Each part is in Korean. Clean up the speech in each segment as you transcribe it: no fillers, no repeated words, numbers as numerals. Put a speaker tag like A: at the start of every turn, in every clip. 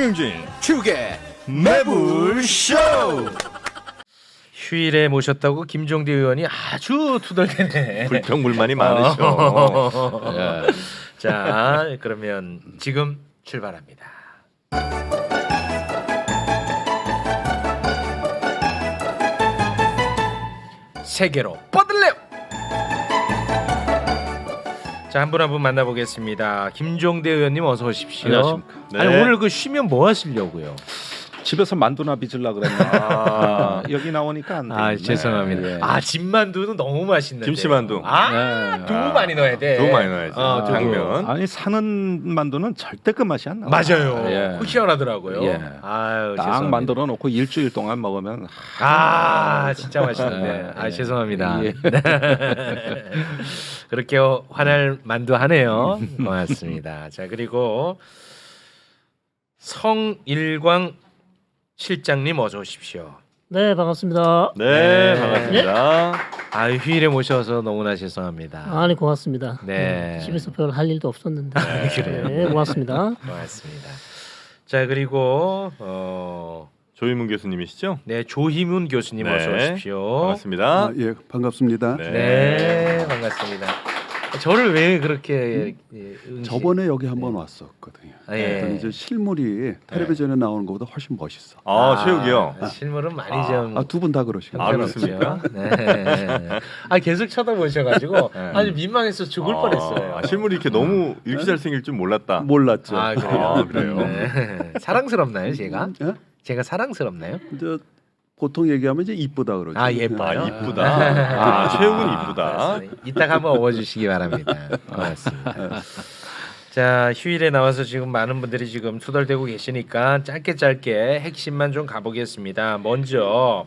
A: 정영진
B: 축의
A: 매불쇼.
C: 휴일에 모셨다고 김종대 의원이 아주 투덜대네.
A: 불평불만이 많으셔.
C: 예. 자, 그러면 지금 출발합니다. 세계로 뻗을래요. 자, 한 분 한 분 만나보겠습니다. 김종대 의원님 어서 오십시오.
B: 안녕하십니까.
A: 네.
C: 아니 오늘 그 쉬면 뭐 하시려고요?
B: 집에서 만두나 빚으려 그랬는데 여기 나오니까 안 돼.
C: 아 죄송합니다.
B: 예.
C: 아 진만두는 너무 맛있는데.
A: 김치만두.
C: 아
B: 네.
C: 두부 많이 넣어야 돼.
A: 두부 많이 넣어야지.
C: 두부.
A: 당면.
B: 아니 사는 만두는 절대 그 맛이 안 나.
C: 맞아요.
B: 예.
C: 그 희한하더라고요.
B: 예.
C: 아유
B: 딱
C: 죄송합니다.
B: 만들어 놓고 일주일 동안 먹으면
C: 아 진짜 맛있는데.
B: 예.
C: 아 죄송합니다.
B: 예.
C: 그렇게 화날 만두 하네요. 고맙습니다. 자 그리고 성일광 실장님 어서 오십시오.
D: 네, 반갑습니다.
A: 네,
C: 네.
A: 반갑습니다.
C: 아 휴일에 모셔서 너무나 죄송합니다.
D: 아니 고맙습니다.
C: 네.
D: 집에서 별 할 일도 없었는데.
C: 그래요.
D: 네, 고맙습니다.
C: 고맙습니다. 자 그리고
A: 조희문 교수님이시죠?
C: 네 조희문 교수님
A: 네.
C: 어서 오십시오.
A: 반갑습니다.
E: 아, 예, 반갑습니다.
C: 네, 반갑습니다. 저를 왜 그렇게
E: 저번에 여기 한번 왔었거든요.
C: 아, 예.
E: 그랬더니 이제 실물이 텔레비전에 나오는 것보다 훨씬 멋있어.
A: 최욱이요.
C: 실물은 많이 좀
E: 두 분 다 그러시고.
A: 아,
C: 형편없죠.
A: 그렇습니까?
C: 네. 아 계속 쳐다보셔가지고
A: 네.
C: 아주 민망해서 죽을 뻔했어요.
A: 실물이 이렇게 너무 이렇게 잘생길 줄 몰랐다.
E: 몰랐죠.
C: 아 그래요?
A: 아, 그래요?
C: 네. 사랑스럽나요, 제가?
E: 예?
C: 제가 사랑스럽나요?
E: 이제 보통 얘기하면 이제 이쁘다 그러죠.
C: 아 예뻐요.
A: 이쁘다. 아, 최욱은 이쁘다.
C: 이따가 한번 업어주시기 바랍니다. 고맙습니다. 자 휴일에 나와서 지금 많은 분들이 지금 투덜대고 계시니까 짧게 핵심만 좀 가보겠습니다. 먼저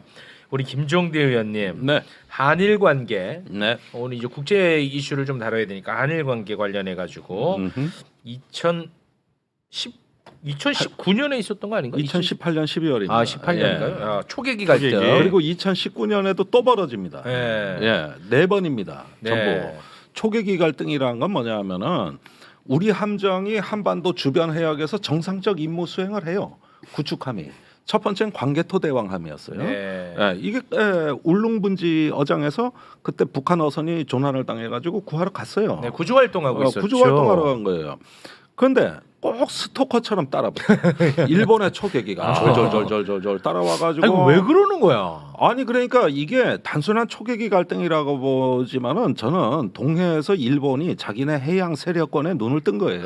C: 우리 김종대 의원님
B: 네.
C: 한일 관계
B: 네.
C: 오늘 이제 국제 이슈를 좀 다뤄야 되니까 한일 관계 관련해 가지고 2019년에 있었던 거 아닌가?
B: 2018년 12월입니다.
C: 아 18년인가요?
B: 예.
C: 아, 초계기 갈등.
B: 그리고 2019년에도 또 벌어집니다.
C: 예.
B: 예, 네 번입니다.
C: 네.
B: 전부 초계기 갈등이라는 건 뭐냐면은 우리 함정이 한반도 주변 해역에서 정상적 임무 수행을 해요. 구축함이. 첫 번째는 광개토 대왕함이었어요.
C: 네.
B: 예, 이게 울릉분지 어장에서 그때 북한 어선이 조난을 당해가지고 구하러 갔어요.
C: 네, 구조 활동하고 있었죠.
B: 구조 활동하러 간 거예요. 그런데 꼭 스토커처럼 따라붙어. 일본의 초계기가 절절절절절 따라와가지고.
C: 아이고 왜 그러는 거야?
B: 아니 그러니까 이게 단순한 초계기 갈등이라고 보지만은 저는 동해에서 일본이 자기네 해양 세력권에 눈을 뜬 거예요.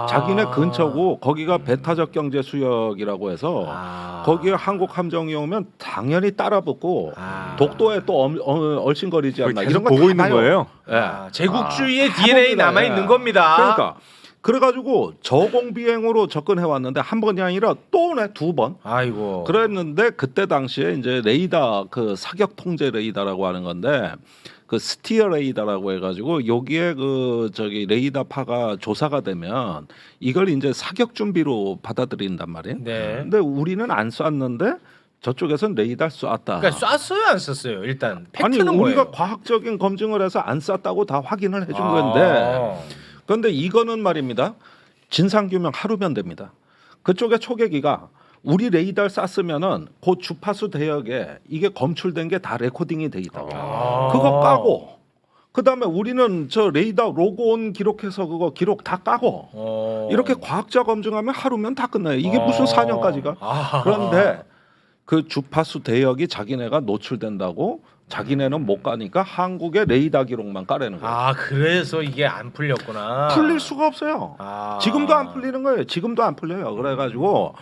B: 자기네 근처고 거기가 배타적 경제 수역이라고 해서 거기에 한국 함정이 오면 당연히 따라붙고 독도에 또 얼씬거리지 않나
A: 계속
B: 이런 거
A: 보고
B: 다
A: 있는
B: 봐요.
A: 거예요.
B: 예.
C: 제국주의의
B: 다
C: DNA
B: 봅니다.
C: 남아 있는 겁니다.
B: 그러니까 그래가지고 저공 비행으로 접근해 왔는데 한 번이 아니라 또 두 번.
C: 아이고.
B: 그랬는데 그때 당시에 이제 레이더 그 사격 통제 레이더라고 하는 건데 그 스티어 레이더라고 해가지고 여기에 그 저기 레이더파가 조사가 되면 이걸 이제 사격 준비로 받아들인단 말이에요.
C: 네.
B: 근데 우리는 안 쐈는데 저쪽에서는 레이더 쐈다.
C: 그러니까 쐈어요, 안 쐈어요? 일단
B: 아니
C: 팩트는
B: 우리가
C: 뭐예요?
B: 과학적인 검증을 해서 안 쐈다고 다 확인을 해준 건데. 그런데 이거는 말입니다. 진상규명 하루면 됩니다. 그쪽에 초계기가 우리 레이더를 쐈으면은 그 주파수 대역에 이게 검출된 게 다 레코딩이 돼 있다고. 그거 까고 그다음에 우리는 저 레이더 로그온 기록해서 그거 기록 다 까고 이렇게 과학자 검증하면 하루면 다 끝나요. 이게 무슨 4년까지가. 그런데 그 주파수 대역이 자기네가 노출된다고 자기네는 못 가니까 한국의 레이더 기록만 까라는 거예요.
C: 아 그래서 이게 안 풀렸구나.
B: 풀릴 수가 없어요. 지금도 안 풀리는 거예요. 지금도 안 풀려요. 그래가지고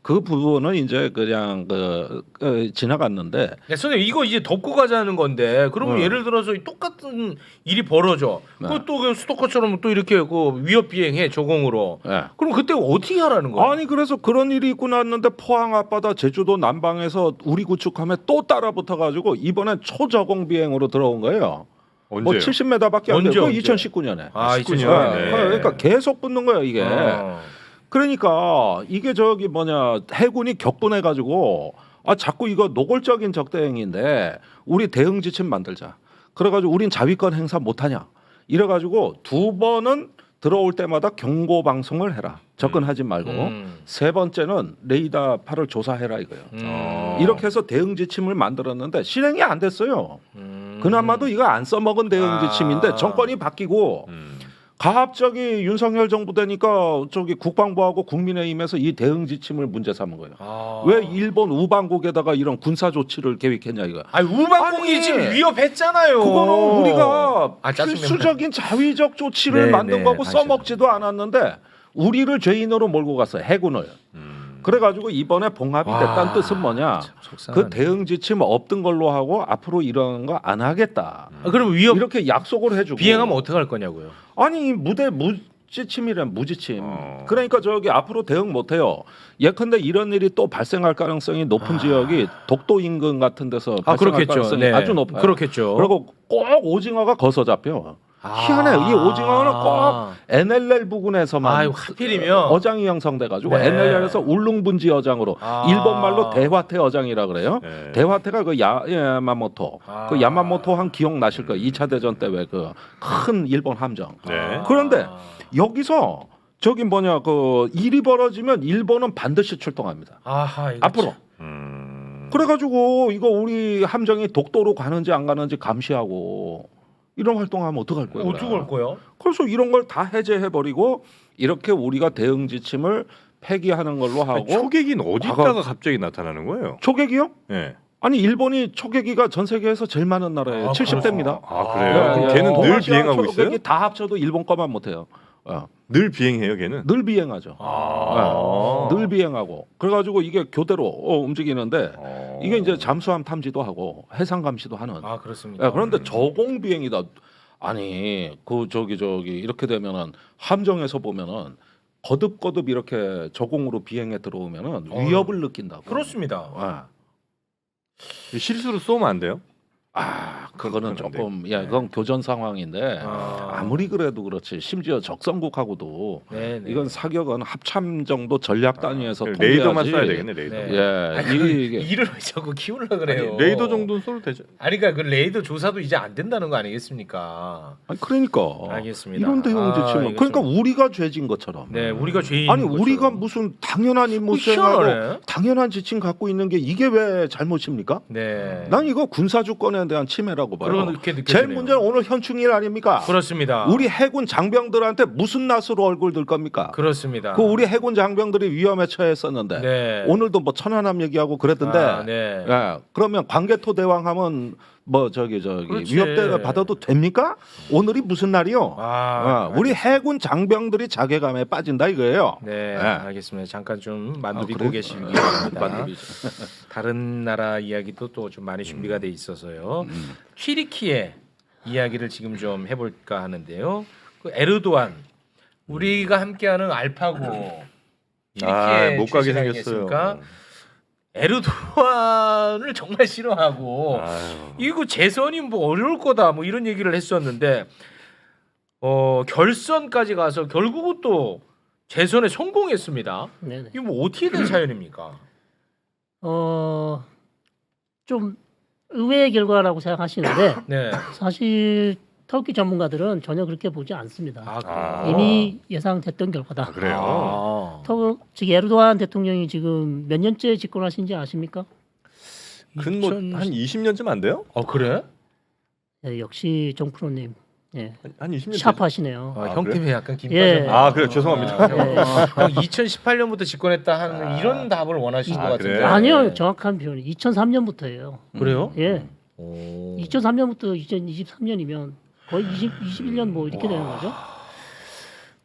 B: 그 부분은 이제 그냥 지나갔는데.
C: 네, 선생님 이거 이제 덮고 가자는 건데 그러면 예를 들어서 똑같은 일이 벌어져.
B: 네.
C: 그또 그 스토커처럼 또 이렇게 그 위협 비행해 조공으로.
B: 네.
C: 그럼 그때 어떻게 하라는 거야?
B: 아니 그래서 그런 일이 있고 났는데 포항 앞바다 제주도 남방에서 우리 구축함에 또 따라붙어가지고 이번엔 초저공 비행으로 들어온 거예요.
A: 언제요?
B: 뭐 70m밖에 안
C: 언제,
B: 돼요.
C: 언제?
B: 2019년에.
C: 아
A: 19년. 네.
B: 그러니까 계속 붙는 거예요 이게.
C: 어.
B: 그러니까 이게 저기 뭐냐 해군이 격분해 가지고 자꾸 이거 노골적인 적대행위인데 우리 대응 지침 만들자. 그래가지고 우린 자위권 행사 못하냐. 이래가지고 두 번은 들어올 때마다 경고 방송을 해라. 접근하지 말고 세 번째는 레이더파를 조사해라 이거예요. 이렇게 해서 대응 지침을 만들었는데 실행이 안 됐어요. 그나마도 이거 안 써먹은 대응 지침인데 정권이 바뀌고 갑자기 윤석열 정부 되니까 저기 국방부하고 국민의힘에서 이 대응 지침을 문제 삼은 거예요. 왜 일본 우방국에다가 이런 군사 조치를 계획했냐 이거.
C: 아니 우방국이
B: 아니,
C: 지금 위협했잖아요.
B: 그거는 우리가
C: 짜증나.
B: 필수적인 자위적 조치를
C: 네,
B: 만든
C: 네,
B: 거고
C: 다시
B: 써먹지도 않았는데 우리를 죄인으로 몰고 갔어요. 해군을. 그래가지고 이번에 봉합이 됐다는 뜻은 뭐냐? 그 대응 지침 없던 걸로 하고 앞으로 이런 거 안 하겠다.
C: 그럼 위협
B: 이렇게 약속을 해주고
C: 비행하면 어떻게 할 거냐고요?
B: 아니 무대 무지침이란 무지침. 그러니까 저기 앞으로 대응 못해요. 예컨대 이런 일이 또 발생할 가능성이 높은 지역이 독도 인근 같은 데서 발생할
C: 그렇겠죠.
B: 가능성이
C: 네.
B: 아주 높아요.
C: 그렇겠죠.
B: 그리고 꼭 오징어가 거서 잡혀. 희한해. 이 오징어는 꼭 NLL 부근에서만
C: 아유, 하필이면
B: 어장이 형성돼가지고
C: 네.
B: NLL에서 울릉분지 어장으로 일본 말로 대화태 어장이라 그래요.
A: 네.
B: 대화태가 그 야마모토 그 야마모토 한 기억 나실 거예요. 2차 대전 때 왜 그 큰 일본 함정.
A: 네.
B: 그런데 여기서 저기 뭐냐 그 일이 벌어지면 일본은 반드시 출동합니다.
C: 아하, 이거
B: 앞으로. 그래가지고 이거 우리 함정이 독도로 가는지 안 가는지 감시하고 이런 활동하면 어떡할 거예요?
C: 어떻게 할 거예요?
B: 그래서 이런 걸 다 해제해 버리고 이렇게 우리가 대응 지침을 폐기하는 걸로 하고
A: 초계기는 어디다가 갑자기 나타나는 거예요?
B: 초계기요?
A: 네.
B: 아니 일본이 초계기가 전 세계에서 제일 많은 나라예요. 70대입니다.
A: 아 그래요?
B: 예,
A: 걔는 늘
B: 동아시아
A: 비행하고 있어요?
B: 초계기 다 합쳐도 일본 거만 못해요.
A: 늘 비행해요, 걔는?
B: 늘 비행하죠. 늘 비행하고 그래가지고 이게 교대로 움직이는데 이게 이제 잠수함 탐지도 하고 해상 감시도 하는.
C: 아 그렇습니까?
B: 그런데 저공 비행이다. 아니 그 저기 이렇게 되면은 함정에서 보면은 거듭 이렇게 저공으로 비행에 들어오면은 위협을 느낀다고.
C: 그렇습니다.
A: 실수로 쏘면 안 돼요?
B: 그거는
A: 그런데.
B: 조금 그건 교전 상황인데 아무리 그래도 그렇지 심지어 적성국하고도
C: 네네.
B: 이건 사격은 합참 정도 전략 단위에서
A: 레이더만
B: 통제하지.
A: 쏴야 되겠네, 레이더.
C: 네.
B: 예,
C: 아니,
B: 이게
C: 이를 왜 자꾸 키우려 그래요?
A: 아니, 레이더 정도는 쏘도 되죠.
C: 아니 그러니까 그 레이더 조사도 이제 안 된다는 거 아니겠습니까?
B: 아니, 그러니까
C: 알겠습니다.
B: 이런 대응 지침은
C: 이거
B: 그러니까
C: 좀-
B: 우리가 죄진 것처럼.
C: 네, 우리가 죄인.
B: 아니 우리가 무슨 당연한 임무
C: 희한하네.
B: 수행하고 당연한 지침 갖고 있는 게 이게 왜 잘못입니까?
C: 네.
B: 난 이거 군사 주권에 대한 침해라고 봐요.
C: 그렇게 느껴지네요.
B: 제일 문제는 오늘 현충일 아닙니까?
C: 그렇습니다.
B: 우리 해군 장병들한테 무슨 낯으로 얼굴 들 겁니까?
C: 그렇습니다.
B: 그 우리 해군 장병들이 위험에 처했었는데
C: 네.
B: 오늘도 뭐 천안함 얘기하고 그랬던데.
C: 네.
B: 예, 그러면 광개토 대왕하면 뭐 저기
C: 그렇지.
B: 위협대 받아도 됩니까? 오늘이 무슨 날이요? 우리 해군 장병들이 자괴감에 빠진다 이거예요.
C: 네,
B: 네.
C: 알겠습니다. 잠깐 좀 만두비고
B: 그래요?
C: 계시기 바랍니다.
B: 만두비죠.
C: 다른 나라 이야기도 또 좀 많이 준비가 돼 있어서요. 튀르키예 이야기를 지금 좀 해볼까 하는데요. 그 에르도안 우리가 함께하는 알파고 튀르키예
A: 못 가게
C: 출신
A: 생겼어요.
C: 아니겠습니까? 에르도안을 정말 싫어하고 이거 재선이 뭐 어려울 거다 뭐 이런 얘기를 했었는데 결선까지 가서 결국은 또 재선에 성공했습니다.
D: 네네.
C: 이거 뭐 어떻게 된 사연입니까?
D: 좀 의외의 결과라고 생각하시는데
C: 네.
D: 사실 터키 전문가들은 전혀 그렇게 보지 않습니다.
C: 그래요?
D: 이미 예상됐던 결과다.
A: 그래요.
D: 즉 에르도안 대통령이 지금 몇 년째 집권하신지 아십니까?
A: 근뭐한 20년쯤 안 돼요?
C: 그래?
D: 네, 역시 정프로님, 예,
A: 한 20년.
D: 샤프하시네요.
C: 형
A: 그래?
C: 팀에 약간 김
D: 예.
C: 빠졌네.
A: 그래 죄송합니다.
C: 형 2018년부터 집권했다 하는 이런 답을 원하시는 것 같은데.
A: 그래?
D: 아니요, 정확한 표현이 2003년부터예요.
C: 그래요?
D: 예,
C: 오.
D: 2003년부터 2023년이면 거의 21년 뭐 이렇게 되는 거죠.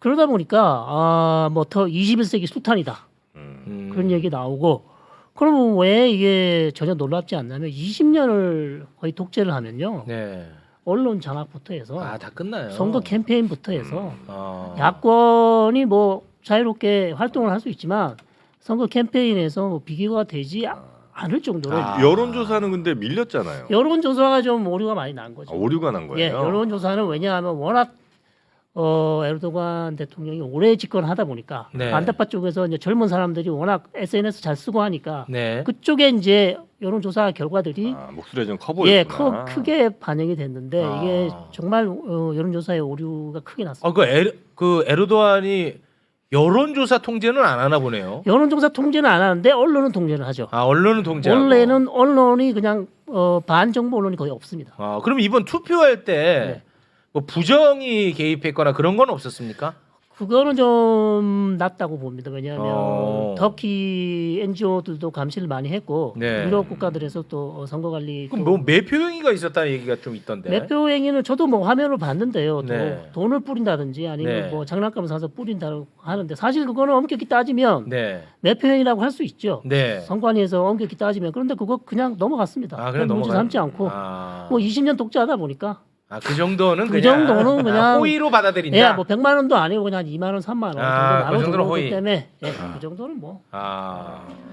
D: 그러다 보니까 뭐 더 21세기 수탄이다 그런 얘기 나오고 그러면 왜 이게 전혀 놀랍지 않냐면 20년을 거의 독재를 하면요
C: 네.
D: 언론 장악부터 해서
C: 다 끝나요.
D: 선거 캠페인부터 해서 야권이 뭐 자유롭게 활동을 할 수 있지만 선거 캠페인에서 뭐 비교가 되지 않을 정도로
A: 여론조사는 근데 밀렸잖아요.
D: 여론조사가 좀 오류가 많이 난 거죠.
A: 오류가 난 거예요.
D: 예, 여론조사는 왜냐하면 워낙 에르도간 대통령이 오래 집권하다 보니까
C: 네.
D: 반대파 쪽에서 이제 젊은 사람들이 워낙 SNS 잘 쓰고 하니까
C: 네.
D: 그쪽에 이제 여론조사 결과들이
A: 목소리가 좀 커
D: 예,
A: 보였구나.
D: 크게 반영이 됐는데 이게 정말 여론조사의 오류가 크게 났습니다.
C: 그 에르도안이 여론조사 통제는 안 하나 보네요.
D: 여론조사 통제는 안 하는데 언론은 통제를 하죠.
C: 아 언론은 통제하고.
D: 원래는 언론이 그냥 반정부 언론이 거의 없습니다.
C: 아 그럼 이번 투표할 때 뭐 부정이 개입했거나 그런 건 없었습니까?
D: 그거는 좀 낮다고 봅니다. 왜냐하면 터키 NGO들도 감시를 많이 했고
C: 네.
D: 유럽 국가들에서 또 선거 관리
C: 그럼 뭐 매표 행위가 있었다는 얘기가 좀 있던데.
D: 매표 행위는 저도 뭐 화면으로 봤는데요.
C: 네.
D: 돈을 뿌린다든지 아니면
C: 네.
D: 뭐 장난감 사서 뿌린다고 하는데 사실 그거는 엄격히 따지면
C: 네.
D: 매표 행위라고 할 수 있죠.
C: 네.
D: 선관위에서 엄격히 따지면 그런데 그거 그냥 넘어갔습니다.
C: 아 그냥
D: 문제
C: 넘어가.
D: 삼지 않고 뭐 20년 독재하다 보니까
C: 그 정도는
D: 그
C: 그냥
D: 정도는 그냥
C: 호의로 받아들인다.
D: 예, 뭐 100만 원도 아니고 그냥 2만 원, 3만 원 정도
C: 그 정도는
D: 나눠주는
C: 호의.
D: 거기 때문에 예, 그 정도는 뭐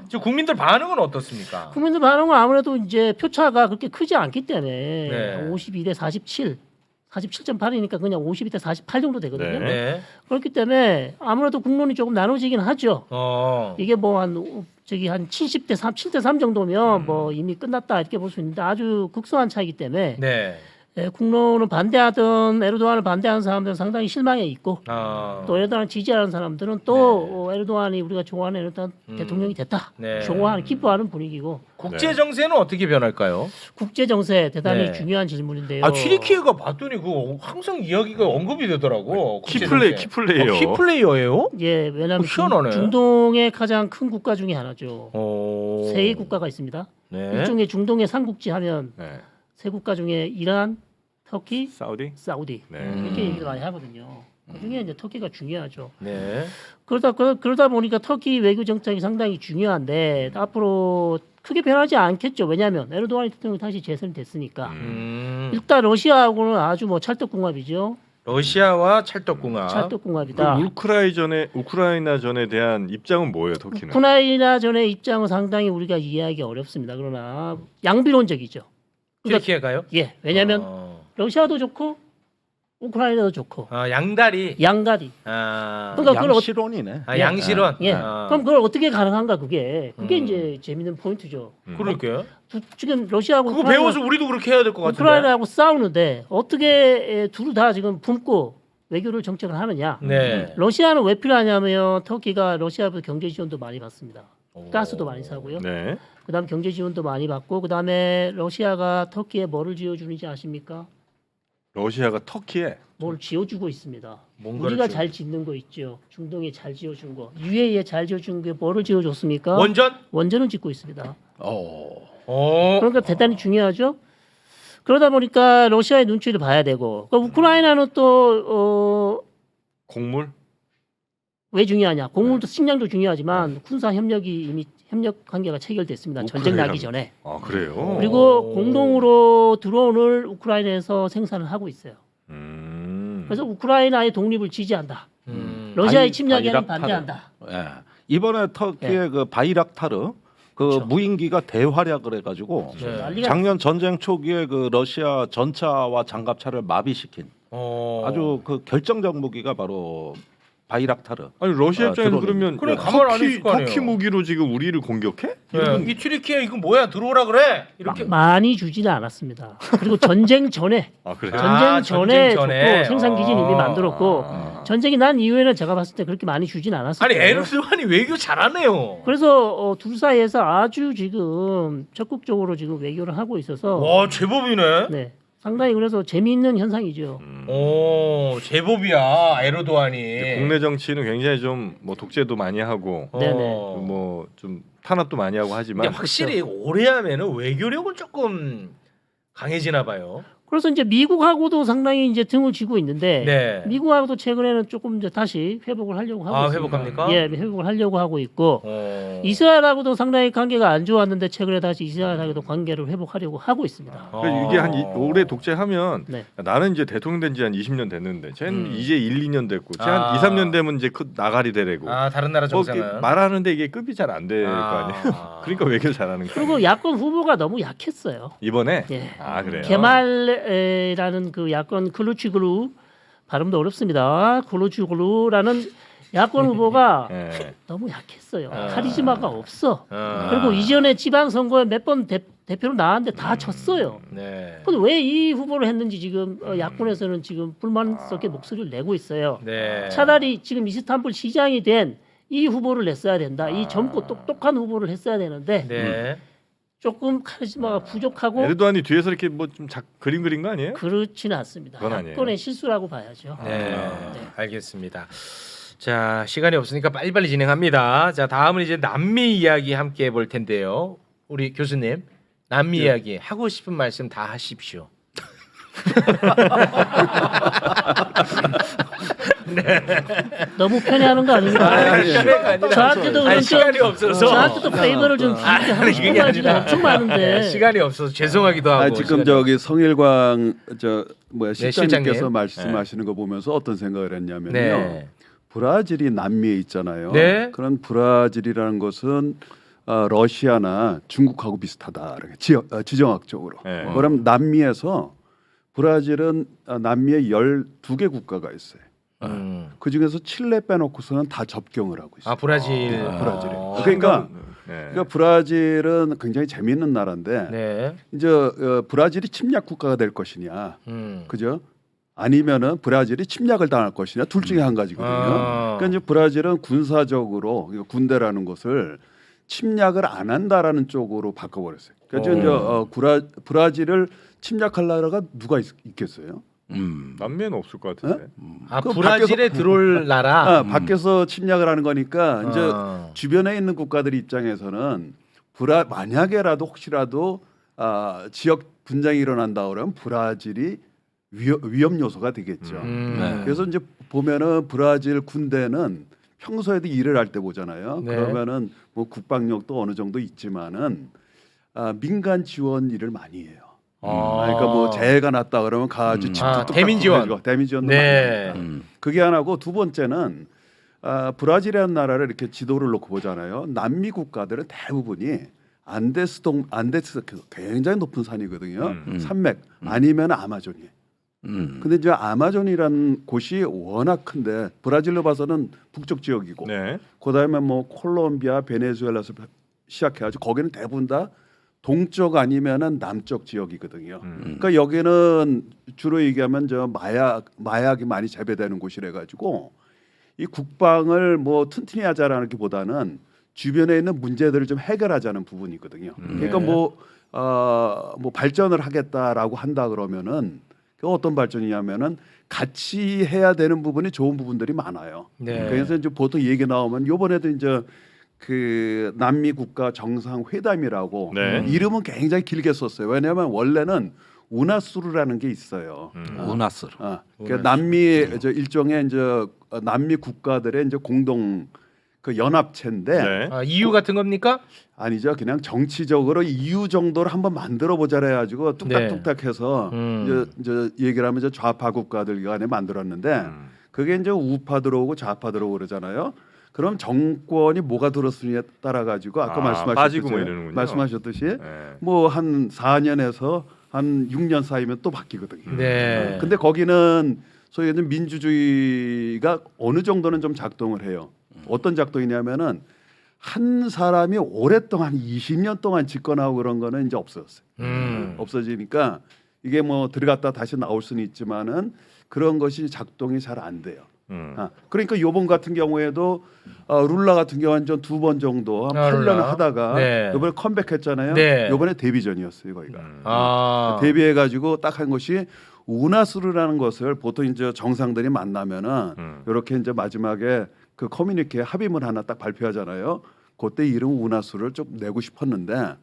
C: 지금 국민들 반응은 어떻습니까?
D: 국민들 반응은 아무래도 이제 표차가 그렇게 크지 않기 때문에
C: 네.
D: 52대 47, 47.8이니까 그냥 52대 48 정도 되거든요.
A: 네.
C: 네.
D: 그렇기 때문에 아무래도 국론이 조금 나눠지긴 하죠. 이게 뭐 한 저기 한 70대 3, 7대 3 정도면 뭐 이미 끝났다 이렇게 볼 수 있는데 아주 극소한 차이기 때문에
C: 네.
D: 예, 국론은 반대하던 에르도안을 반대하는 사람들은 상당히 실망해 있고 또 에르도안을 지지하는 사람들은 또 에르도안이 우리가 좋아하는 에르도안 대통령이 됐다.
C: 네.
D: 좋아하는 기뻐하는 분위기고
C: 국제 정세는 어떻게 변할까요?
D: 국제 정세 대단히
C: 네.
D: 중요한 질문인데요.
C: 튀르키예가 봤더니 그 항상 이야기가 언급이 되더라고. 국제
A: 키플레이
C: 정세.
A: 키플레이요.
C: 키플레이어예요?
D: 예, 왜냐하면
C: 희한하네.
D: 중동의 가장 큰 국가 중에 하나죠.
C: 어.
D: 세 국가가 있습니다.
C: 네.
D: 일종의 중동의 삼국지 하면
A: 네.
D: 세 국가 중에 이란, 터키,
A: 사우디.
D: 사우디
A: 네.
D: 이렇게 얘기를 많이 하거든요. 그중에 이제 터키가 중요하죠.
C: 네.
D: 그러다 보니까 터키 외교 정책이 상당히 중요한데 앞으로 크게 변하지 않겠죠. 왜냐하면 에르도안 대통령이 다시 재선이 됐으니까. 일단 러시아하고는 아주 뭐 찰떡궁합이죠.
C: 러시아와 찰떡궁합.
D: 찰떡궁합이다.
A: 우크라이나 전에 대한 입장은 뭐예요, 터키는?
D: 우크라이나 전의 입장은 상당히 우리가 이해하기 어렵습니다. 그러나 양비론적이죠.
C: 튀르키예가요?
D: 예, 왜냐하면 러시아도 좋고 우크라이나도 좋고
C: 양다리.
D: 양다리. 그러니까 그걸
B: 양실론이네.
C: 양실원.
D: 예. 그럼 그걸 어떻게 가능한가 그게 이제 재밌는 포인트죠.
C: 그럴게요.
D: 지금 러시아하고
C: 그거 배워서 우리도 그렇게 해야 될 것 같은데.
D: 우크라이나하고 싸우는데 어떻게 둘 다 지금 품고 외교를 정책을 하느냐?
C: 네.
D: 러시아는 왜 필요하냐면 터키가 러시아부터 경제 지원도 많이 받습니다. 가스도 많이 사고요.
A: 네.
D: 그다음 경제 지원도 많이 받고 그다음에 러시아가 터키에 뭐를 지어주는지 아십니까?
A: 러시아가 터키에
D: 뭘 지어주고 있습니다.
C: 뭔가를
D: 우리가
C: 지어-
D: 잘 짓는 거 있죠. 중동에 잘 지어준 거, UAE에 잘 지어준 게 뭐를 지어줬습니까?
C: 원전?
D: 원전을 짓고 있습니다.
C: 어.
D: 그러니까 대단히 중요하죠. 그러다 보니까 러시아의 눈치를 봐야 되고, 그러니까 우크라이나는 또
A: 곡물?
D: 왜 중요하냐? 곡물도 식량도 중요하지만 군사 협력이 이미 협력 관계가 체결됐습니다. 전쟁
A: 우크라이나랑-
D: 나기 전에.
A: 아 그래요?
D: 그리고 공동으로 드론을 우크라이나에서 생산을 하고 있어요. 그래서 우크라이나의 독립을 지지한다. 러시아의 침략에는
B: 바이락타르.
D: 반대한다.
B: 예. 이번에 터키의 그 바이락타르 그
D: 그렇죠.
B: 무인기가 대활약을 해가지고
C: 네.
D: 난리가
B: 작년 전쟁 초기에 그 러시아 전차와 장갑차를 마비시킨 아주 그 결정적 무기가 바로 바이락타르.
A: 아니 러시아 입장에서
B: 드론이.
A: 그러면
C: 그럼
A: 야,
C: 가만 안 있을 거 아니에요.
A: 터키 무기로 지금 우리를 공격해?
C: 이 튀르키예 이거 뭐야 들어오라 그래 이렇게.
D: 많이 주지는 않았습니다. 그리고 전쟁 전에
A: 아 그래요?
D: 전쟁 전에
C: 전쟁 전에.
D: 줬고 생산 기지는 이미 만들었고 전쟁이 난 이후에는 제가 봤을 때 그렇게 많이 주진 않았어요.
C: 아니 에르도안이 외교 잘하네요.
D: 그래서 둘 사이에서 아주 지금 적극적으로 지금 외교를 하고 있어서
C: 와 제법이네.
D: 네, 상당히 그래서 재미있는 현상이죠.
C: 오 제법이야 에르도안이.
A: 국내 정치는 굉장히 좀 뭐 독재도 많이 하고
D: 네네.
A: 뭐 좀 탄압도 많이 하고 하지만
C: 근데 확실히 오래 하면은 외교력은 조금 강해지나 봐요.
D: 그래서 이제 미국하고도 상당히 이제 등을 쥐고 있는데
C: 네.
D: 미국하고도 최근에는 조금 이제 다시 회복을 하려고 하고 있습니다.
C: 회복합니까?
D: 예, 회복을 하려고 하고 있고
C: 어.
D: 이스라엘하고도 상당히 관계가 안 좋았는데 최근에 다시 이스라엘하고도 관계를 회복하려고 하고 있습니다.
A: 그러니까 이게 한 올해 독재하면
D: 네.
A: 나는 이제 대통령 된 지 한 20년 됐는데 쟤는 이제 1, 2년 됐고 쟤
C: 아.
A: 한 2, 3년 되면 이제 그 나가리 되고
C: 다른 나라
A: 뭐
C: 정상은
A: 이렇게 말하는데 이게 급이 잘 안 될 거 아니에요. 그러니까 외교 잘하는 거예요.
D: 그리고 야권 후보가 너무 약했어요.
A: 이번에
D: 예.
A: 아 그래요.
D: 개말이라는 그 야권 클루치글루 발음도 어렵습니다. 클루치글루라는 야권 후보가
A: 네.
D: 너무 약했어요. 카리스마가 없어.
C: 아.
D: 그리고 이전에 지방 선거에 몇 번 대표로 나왔는데 다 졌어요.
C: 네.
D: 근데 왜 이 후보를 했는지 지금 야권에서는 지금 불만스럽게 목소리를 내고 있어요.
C: 네.
D: 차라리 지금 이스탄불 시장이 된 이 후보를 냈어야 된다. 이 젊고 똑똑한 후보를 했어야 되는데
C: 네.
D: 조금 카리스마가 부족하고
A: 에르도안이 뒤에서 이렇게 뭐 좀 그림 그린 거 아니에요?
D: 그렇지는 않습니다.
A: 그건 아니에요.
D: 야권의 실수라고 봐야죠.
C: 네. 알겠습니다. 자, 시간이 없으니까 빨리빨리 진행합니다. 자, 다음은 이제 남미 이야기 함께 해볼 텐데요. 우리 교수님, 남미 이야기 하고 싶은 말씀 다 하십시오.
D: 너무 편애하는 거 아닙니까? 저한테도 그런
C: 시간이 없어서.
D: 저한테도 페이버를 좀 길게 하고
C: 그게
D: 싶은 말이
C: 아니라.
D: 엄청 많은데
C: 시간이 없어서 죄송하기도 하고.
E: 지금
C: 시간이
E: 저기 성일광 실장님께서
C: 실장님.
E: 말씀하시는 거 보면서 어떤 생각을 했냐면요.
C: 네.
E: 브라질이 남미에 있잖아요.
C: 네.
E: 그런 브라질이라는 것은 러시아나 중국하고 비슷하다. 지정학적으로.
A: 네.
E: 그럼 남미에서 브라질은 남미에 12개 국가가 있어요. 그 중에서 칠레 빼놓고서는 다 접경을 하고 있어요.
C: 아, 브라질.
E: 브라질이.
C: 아.
E: 그러니까
A: 네.
E: 브라질은 굉장히 재미있는 나라인데
C: 네.
E: 이제 브라질이 침략 국가가 될 것이냐, 그죠? 아니면은 브라질이 침략을 당할 것이냐, 둘 중에 한 가지거든요. 그러니까 이제 브라질은 군사적으로 그러니까 군대라는 것을 침략을 안 한다라는 쪽으로 바꿔버렸어요. 그러니까 이제 브라질을 침략할 나라가 누가 있겠어요?
A: 남미에는 없을 것 같은데.
C: 아,
E: 그
C: 브라질에 들어올 나라.
E: 밖에서 침략을 하는 거니까 이제
C: 아.
E: 주변에 있는 국가들 입장에서는 만약에라도 혹시라도 지역 분쟁이 일어난다 그러면 브라질이 위험 요소가 되겠죠.
B: 네.
E: 그래서 이제 보면은 브라질 군대는 평소에도 일을 할 때 보잖아요.
C: 네.
E: 그러면은 뭐 국방력도 어느 정도 있지만은 민간 지원 일을 많이 해요. 그러니까 뭐 재해가 났다 그러면 가지고 집도 뚝딱
C: 대민 지원.
E: 해주고, 대민 지원도
C: 네.
E: 많이 합니다. 그게 하나고 두 번째는 브라질이라는 나라를 이렇게 지도를 놓고 보잖아요. 남미 국가들은 대부분이 안데스 굉장히 높은 산이거든요. 산맥 아니면 아마존이에요. 근데 이제 아마존이라는 곳이 워낙 큰데 브라질로 봐서는 북쪽 지역이고
A: 네.
E: 그다음에 뭐 콜롬비아, 베네수엘라에서 시작해가지고 거기는 대부분 다 동쪽 아니면은 남쪽 지역이거든요. 그러니까 여기는 주로 얘기하면 저 마약이 많이 재배되는 곳이래 가지고 이 국방을 뭐 튼튼히 하자라는 게보다는 주변에 있는 문제들을 좀 해결하자는 부분이거든요. 그러니까 뭐 발전을 하겠다라고 한다 그러면은 그 어떤 발전이냐면은 같이 해야 되는 부분이 좋은 부분들이 많아요.
C: 네.
E: 그래서 이제 보통 얘기 나오면 이번에도 이제 그 남미 국가 정상 회담이라고
A: 네.
E: 이름은 굉장히 길게 썼어요. 왜냐하면 원래는 우나수르라는 게 있어요.
B: 우나스르.
E: 그러니까 남미 일종의 이제 남미 국가들의 이제 공동 그 연합체인데
A: 네.
C: 아, EU 같은 겁니까?
E: 아니죠. 그냥 정치적으로 EU 정도를 한번 만들어 보자 해가지고 뚝딱뚝딱해서 이제 얘기를 하면 이제 좌파 국가들 간에 만들었는데 그게 이제 우파 들어오고 좌파 들어오고 그러잖아요. 그럼 정권이 뭐가 들었느냐에 따라 가지고 아까
A: 빠지고 뭐 이러는군요.
E: 말씀하셨듯이
A: 네.
E: 뭐 한 4년에서 한 6년 사이면 또 바뀌거든요.
C: 네.
E: 근데 거기는 소위 얘기하는 민주주의가 어느 정도는 좀 작동을 해요. 어떤 작동이냐면은 한 사람이 오랫동안 20년 동안 집권하고 그런 거는 이제 없어졌어요. 없어지니까 이게 뭐 들어갔다 다시 나올 수는 있지만은 그런 것이 작동이 잘 안 돼요. 그러니까 이번 같은 경우에도 룰라 같은 경우는 좀 2번 정도 한 8년
C: 룰라.
E: 하다가
C: 네.
E: 이번에 컴백했잖아요.
C: 네.
E: 이번에 데뷔전이었어요, 거기가.
C: 아.
E: 데뷔해가지고 딱 한 것이 우나수르라는 것을 보통 이제 정상들이 만나면은 이렇게 이제 마지막에 그 커뮤니케 합의문 하나 딱 발표하잖아요. 그때 이름 우나수를 좀 내고 싶었는데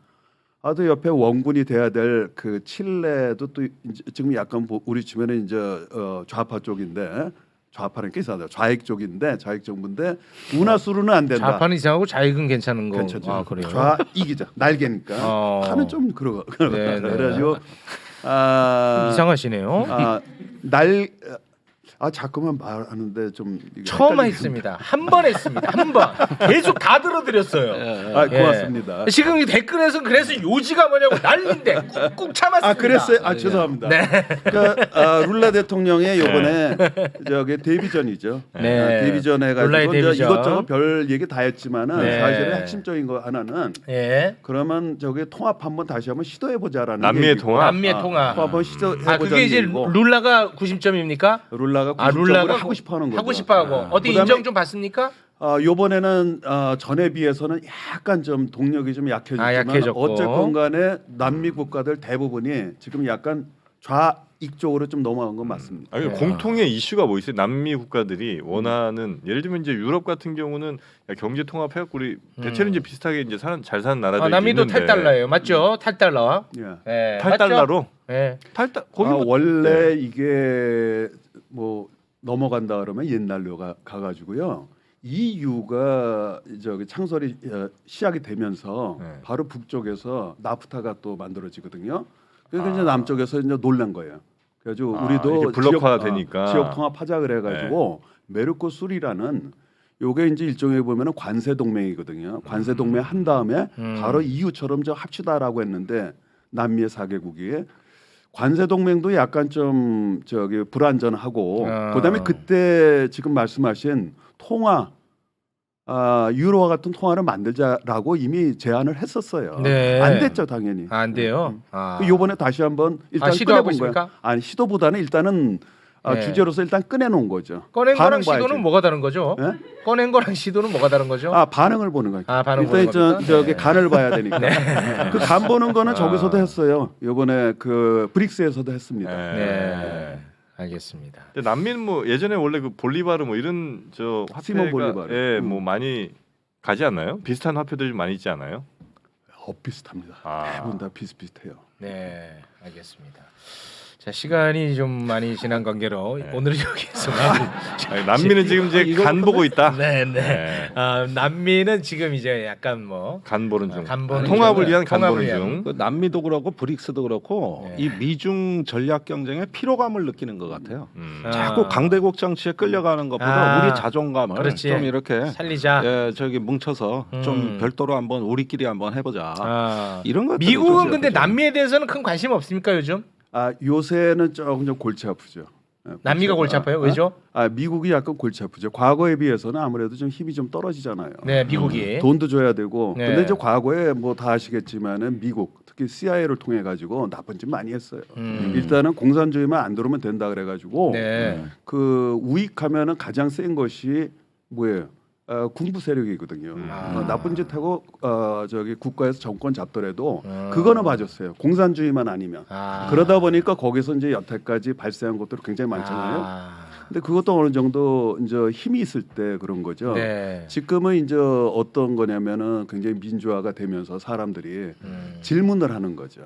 E: 또 옆에 원군이 돼야 될 그 칠레도 또 이제 지금 약간 우리 주변에 이제 좌파 쪽인데 좌파는 꽤 이상하다. 좌익 쪽인데 좌익 정부인데 우나수르는 안 된다.
C: 좌파는 이상하고 좌익은 괜찮은 거.
E: 괜찮죠.
C: 아, 그래요.
E: 좌익이죠. 날개니까. 파는 좀 그러고.
C: 네, 네.
E: 그래가지고
C: 이상하시네요.
E: 자꾸만 말하는데 좀 이게
C: 처음
E: 헷갈리는데.
C: 했습니다. 한 번 했습니다. 한 번. 계속 다 들어드렸어요.
E: 아, 고맙습니다.
C: 지금 이 댓글에서 그래서 요지가 뭐냐고 난리인데 꾹꾹 참았습니다.
E: 아 그랬어요? 아 죄송합니다.
C: 네.
E: 그러니까 룰라 대통령의 요번에 저기 데뷔전이죠.
C: 네.
E: 데뷔전
C: 룰라의
E: 해가지고 이제
C: 데뷔전.
E: 이것저것 별 얘기 다 했지만은
C: 네.
E: 사실은 핵심적인 거 하나는
C: 예.
E: 그러면 저기 통합 한번 다시 한번 시도해 보자라는
A: 남미의 통합.
C: 남미의 통합.
E: 통합 한번 시도해
C: 아
E: 보자는
C: 그게 이제
E: 얘기고
C: 룰라가 90점입니까?
E: 룰라가
C: 아
E: 90점으로
C: 룰라가
E: 하고 싶어하는 거죠.
C: 하고 싶어하고 어디
E: 그다음에
C: 인정 좀 받습니까?
E: 요번에는 전에 비해서는 약간 좀 동력이 좀 약해졌지만
C: 약해졌고.
E: 어쨌건 간에 남미 국가들 대부분이 지금 약간 좌익 쪽으로 좀 넘어간 건 맞습니다.
A: 아니, 공통의 이슈가 뭐 있어요? 남미 국가들이 원하는 예를 들면 이제 유럽 같은 경우는 야, 경제 통합해갖고 우리 대체로 이제 비슷하게 이제 잘 사는 나라들이
C: 남미도
A: 있는데
C: 탈달러예요, 맞죠? 탈달러.
E: 예.
C: 예,
A: 탈달러로
C: 예.
A: 거기 뭐
E: 원래 이게 뭐 넘어간다 그러면 옛날로 가가지고요. EU가 저기 창설이 시작이 되면서
A: 네.
E: 바로 북쪽에서 나프타가 또 만들어지거든요. 그래서 이제 남쪽에서 이제 놀란 거예요. 그래가지고 우리도
A: 이게 블록화 되니까.
E: 지역 통합하자 그래가지고 메르코술이라는 요게 이제 일종의 보면은 관세 동맹이거든요. 관세 동맹 한 다음에 바로 EU처럼 저 합치다라고 했는데 남미의 4개국이 관세 동맹도 약간 좀 저기 불안전하고 그다음에 그때 지금 말씀하신 통화 유로와 같은 통화를 만들자라고 이미 제안을 했었어요.
C: 네.
E: 안 됐죠 당연히.
C: 안 돼요. 아.
E: 그 요번에 다시 한번 일단
C: 시도하고
E: 꺼내본 거예요.
C: 있습니까?
E: 아니 시도보다는 일단은
C: 네.
E: 주제로서 일단 꺼내놓은 거죠.
C: 꺼낸 거랑
E: 반응
C: 시도는
E: 봐야지.
C: 뭐가 다른 거죠?
E: 예?
C: 꺼낸 거랑 시도는 뭐가 다른 거죠?
E: 반응을 보는 거예요.
C: 반응
E: 일단
C: 보는 겁니까?
E: 저기
C: 네.
E: 간을 봐야 되니까. 그 간 보는 거는 저기서도 했어요. 요번에 그 브릭스에서도 했습니다.
C: 네. 알겠습니다.
A: 근데 남미는 뭐 예전에 원래 그 볼리바르 뭐 이런 저
E: 시몬
A: 화폐가
E: 볼리바르.
A: 예, 뭐 많이 가지 않나요? 비슷한 화폐들이 많이 있지 않아요?
E: 비슷합니다.
A: 아.
E: 대부분 다 비슷비슷해요.
C: 네, 알겠습니다. 자, 시간이 좀 많이 지난 관계로 오늘은 여기서
A: 아니, 남미는 지금 이제 간 보고 있다.
C: 네, 네.
A: 네.
C: 남미는 지금 이제 약간 뭐
A: 간 보는 중.
C: 간 보는
A: 통합을
C: 중은
A: 위한 간
C: 통합을
A: 보는
C: 위한.
A: 중.
B: 그 남미도 그렇고 브릭스도 그렇고
C: 네.
B: 이 미중 전략 경쟁에 피로감을 느끼는 것 같아요. 자꾸
C: 아.
B: 강대국 정치에 끌려가는 것보다
C: 아.
B: 우리 자존감을
C: 그렇지.
B: 좀 이렇게
C: 살리자.
B: 저기 뭉쳐서 좀 별도로 한번 우리끼리 한번 해보자. 이런 것.
C: 미국은 근데 남미에 대해서는 큰 관심 없습니까 요즘?
E: 요새는 조금 좀 골치 아프죠.
C: 남미가 골치 아파요? 왜죠?
E: 미국이 약간 골치 아프죠. 과거에 비해서는 아무래도 좀 힘이 좀 떨어지잖아요.
C: 네, 미국이.
E: 돈도 줘야 되고.
C: 네.
E: 근데 이제 과거에 뭐 다 아시겠지만은 미국 특히 CIA를 통해 가지고 나쁜 짓 많이 했어요. 일단은 공산주의만 안 들어오면 된다 그래 가지고
C: 네.
E: 그 우익하면은 가장 센 것이 뭐예요? 군부 세력이거든요. 나쁜 짓 하고 저기 국가에서 정권 잡더라도 그거는 봐줬어요. 공산주의만 아니면. 그러다 보니까 거기서 이제 여태까지 발생한 것들이 굉장히 많잖아요. 근데 그것도 어느 정도 이제 힘이 있을 때 그런 거죠.
C: 네.
E: 지금은 이제 어떤 거냐면은 굉장히 민주화가 되면서 사람들이 질문을 하는 거죠.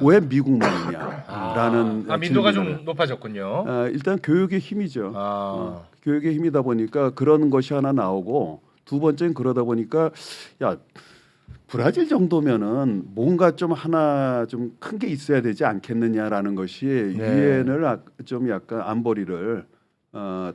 E: 왜 미국만이냐라는
C: 민도가
E: 질문을.
C: 좀 높아졌군요.
E: 일단 교육의 힘이죠. 교육의 힘이다 보니까 그런 것이 하나 나오고 두 번째는 그러다 보니까 야 브라질 정도면은 뭔가 좀 하나 좀 큰 게 있어야 되지 않겠느냐라는 것이 유엔을 좀 약간 안보리를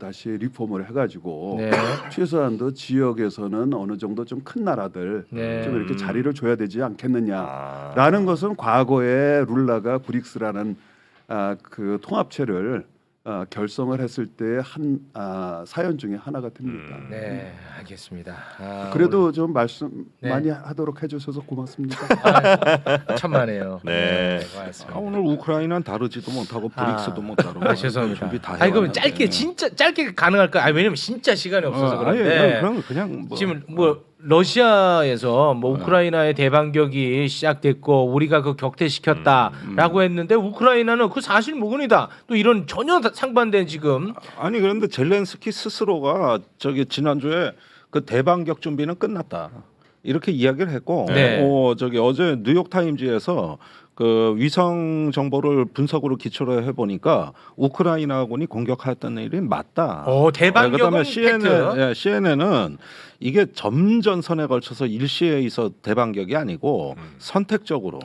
E: 다시 리폼을 해가지고
C: 네.
E: 최소한도 지역에서는 어느 정도 좀 큰 나라들
C: 네.
E: 좀 이렇게 자리를 줘야 되지 않겠느냐라는 것은 과거에 룰라가 브릭스라는 그 통합체를 결성을 했을 때 한 사연 중에 하나가 됩니다.
C: 네, 알겠습니다.
E: 그래도 좀 말씀
C: 네.
E: 많이 하도록 해주셔서 고맙습니다.
C: 천만에요.
A: 네.
C: 고맙습니다.
B: 오늘 우크라이나는 다루지도 못하고 브릭스도 못 다루고
C: 죄송합니다.
B: 준비 다
C: 그럼
B: 해왔는데.
C: 짧게 진짜 짧게 가능할까? 왜냐면 진짜 시간이 없어서 그런데
B: 그냥 뭐.
C: 지금 뭐 러시아에서 뭐 우크라이나의 대반격이 시작됐고 우리가 그 격퇴시켰다라고 했는데 우크라이나는 그 사실 무근이다. 또 이런 전혀 상반된 지금
B: 아니 그런데 젤렌스키 스스로가 저기 지난주에 그 대반격 준비는 끝났다. 이렇게 이야기를 했고
C: 네.
B: 저기 어제 뉴욕 타임즈에서 그 위성 정보를 분석으로 기초로 해보니까 우크라이나군이 공격했던 일이 맞다.
C: 대반격은
B: 그다음에
C: 팩트.
B: CNN은 이게 점전선에 걸쳐서 일시에 있어 대반격이 아니고 선택적으로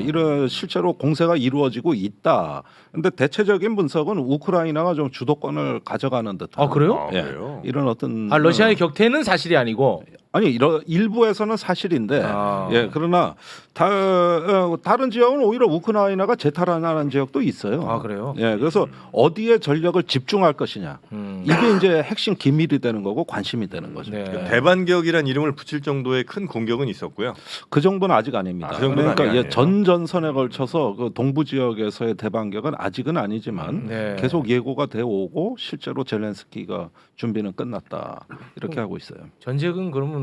B: 이런 실제로 공세가 이루어지고 있다. 근데 대체적인 분석은 우크라이나가 좀 주도권을 가져가는 듯한.
C: 그래요?
B: 예,
A: 그래요?
B: 이런 어떤
C: 러시아의 격퇴는 사실이 아니고.
B: 아니 일부에서는 사실인데 예 그러나 다른 지역은 오히려 우크라이나가 재탈환하는 지역도 있어요.
C: 그래요?
B: 예 그래서 어디에 전력을 집중할 것이냐 이게 이제 핵심 기밀이 되는 거고 관심이 되는 거죠.
C: 네.
A: 대반격이란 이름을 붙일 정도의 큰 공격은 있었고요.
B: 그 정도는 아직 아닙니다.
A: 그 정도는
B: 그러니까
A: 아니에요.
B: 전전선에 걸쳐서 그 동부 지역에서의 대반격은 아직은 아니지만
C: 네.
B: 계속 예고가 되어 오고 실제로 젤렌스키가 준비는 끝났다 이렇게 하고 있어요.
C: 전쟁은 그러면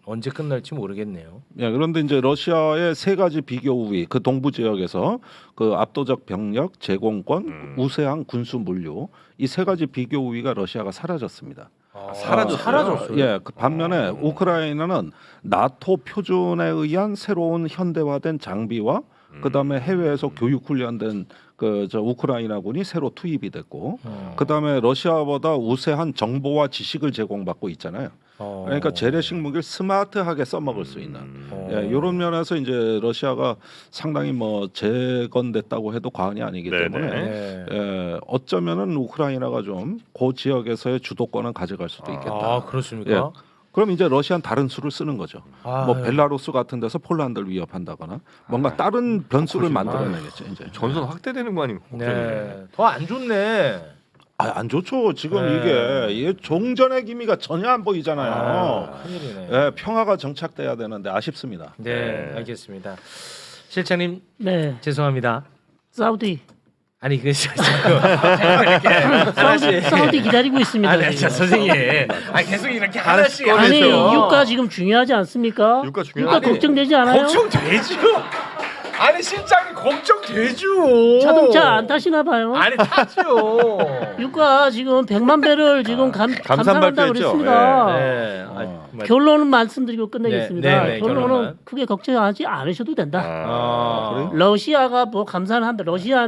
C: 언제 끝날지 모르겠네요.
B: 예, 그런데 이제 러시아의 세 가지 비교 우위, 그 동부 지역에서 그 압도적 병력, 제공권, 우세한 군수 물류 이 세 가지 비교 우위가 러시아가 사라졌습니다.
C: 사라졌어요.
B: 예, 그 반면에 우크라이나는 나토 표준에 의한 새로운 현대화된 장비와 그다음에 해외에서 교육 훈련된 그 저 우크라이나군이 새로 투입이 됐고 그다음에 러시아보다 우세한 정보와 지식을 제공받고 있잖아요. 그러니까 재래식 무기를 스마트하게 써먹을 수 있는 이런 면에서 이제 러시아가 상당히 뭐 재건됐다고 해도 과언이 아니기
A: 네네.
B: 때문에 어쩌면은 우크라이나가 좀 그 지역에서의 주도권을 가져갈 수도 있겠다.
C: 그렇습니까?
B: 예. 그럼 이제 러시아는 다른 수를 쓰는 거죠. 뭐
C: 예.
B: 벨라루스 같은 데서 폴란드를 위협한다거나 뭔가 다른 변수를 만들어내겠죠. 이제.
A: 전선 확대되는 거 아니고.
C: 네. 더 안 좋네.
B: 안 좋죠. 지금
C: 네.
B: 이게 종전의 기미가 전혀 안 보이잖아요.
C: 큰일이네.
B: 예, 평화가 정착돼야 되는데 아쉽습니다.
C: 네, 알겠습니다. 실장님
D: 네,
C: 죄송합니다.
D: 사우디
C: 아니 그 이렇게 하나씩.
D: 사우디 기다리고 있습니다.
C: 아니,
D: 지금.
C: 선생님. 계속 이렇게 하나씩
D: 아니
C: 하면서.
D: 유가 지금 중요하지 않습니까?
A: 유가 중요하지.
D: 걱정되지 않아요?
C: 걱정되죠. 아니 실장님 걱정되죠.
D: 자동차 안 타시나 봐요.
C: 아니 타죠.
D: 유가 지금 100만 배를 지금 감산한다고
A: 발표했죠.
D: 그랬습니다.
C: 네.
D: 결론은 말씀드리고 끝내겠습니다.
C: 네,
D: 결론은
C: 결론만.
D: 크게 걱정하지 않으셔도 된다.
C: 그래요?
D: 러시아가 뭐 감산을 한다. 러시아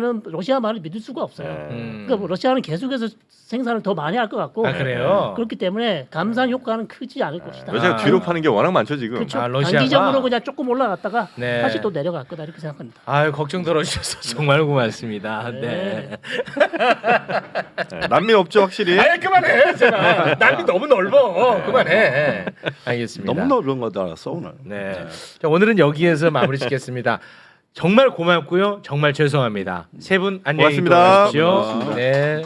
D: 말을 믿을 수가 없어요. 그러니까 뭐 러시아는 계속해서 생산을 더 많이 할 것 같고
C: 그래요?
D: 그렇기 때문에 감산 효과는 크지 않을 것이다.
A: 러시아가 뒤로 파는 게 워낙 많죠 지금.
D: 그렇죠.
C: 러시아가?
D: 단기적으로 그냥 조금 올라갔다가
C: 네.
D: 다시 또 내려갈 거다 이렇게 생각합니다.
C: 아유 걱정 덜어주셔서 정말 고맙습니다. 네.
A: 난민 없죠 확실히.
C: 그만해 제발. 남이 너무 넓어. 그만해. 알겠습니다.
B: 너무 넓은 거알았어 오늘.
C: 네. 자, 오늘은 여기에서 마무리 짓겠습니다. 정말 고맙고요. 정말 죄송합니다. 세 분 안녕히
A: 고맙습니다.
C: 가십시오. 네.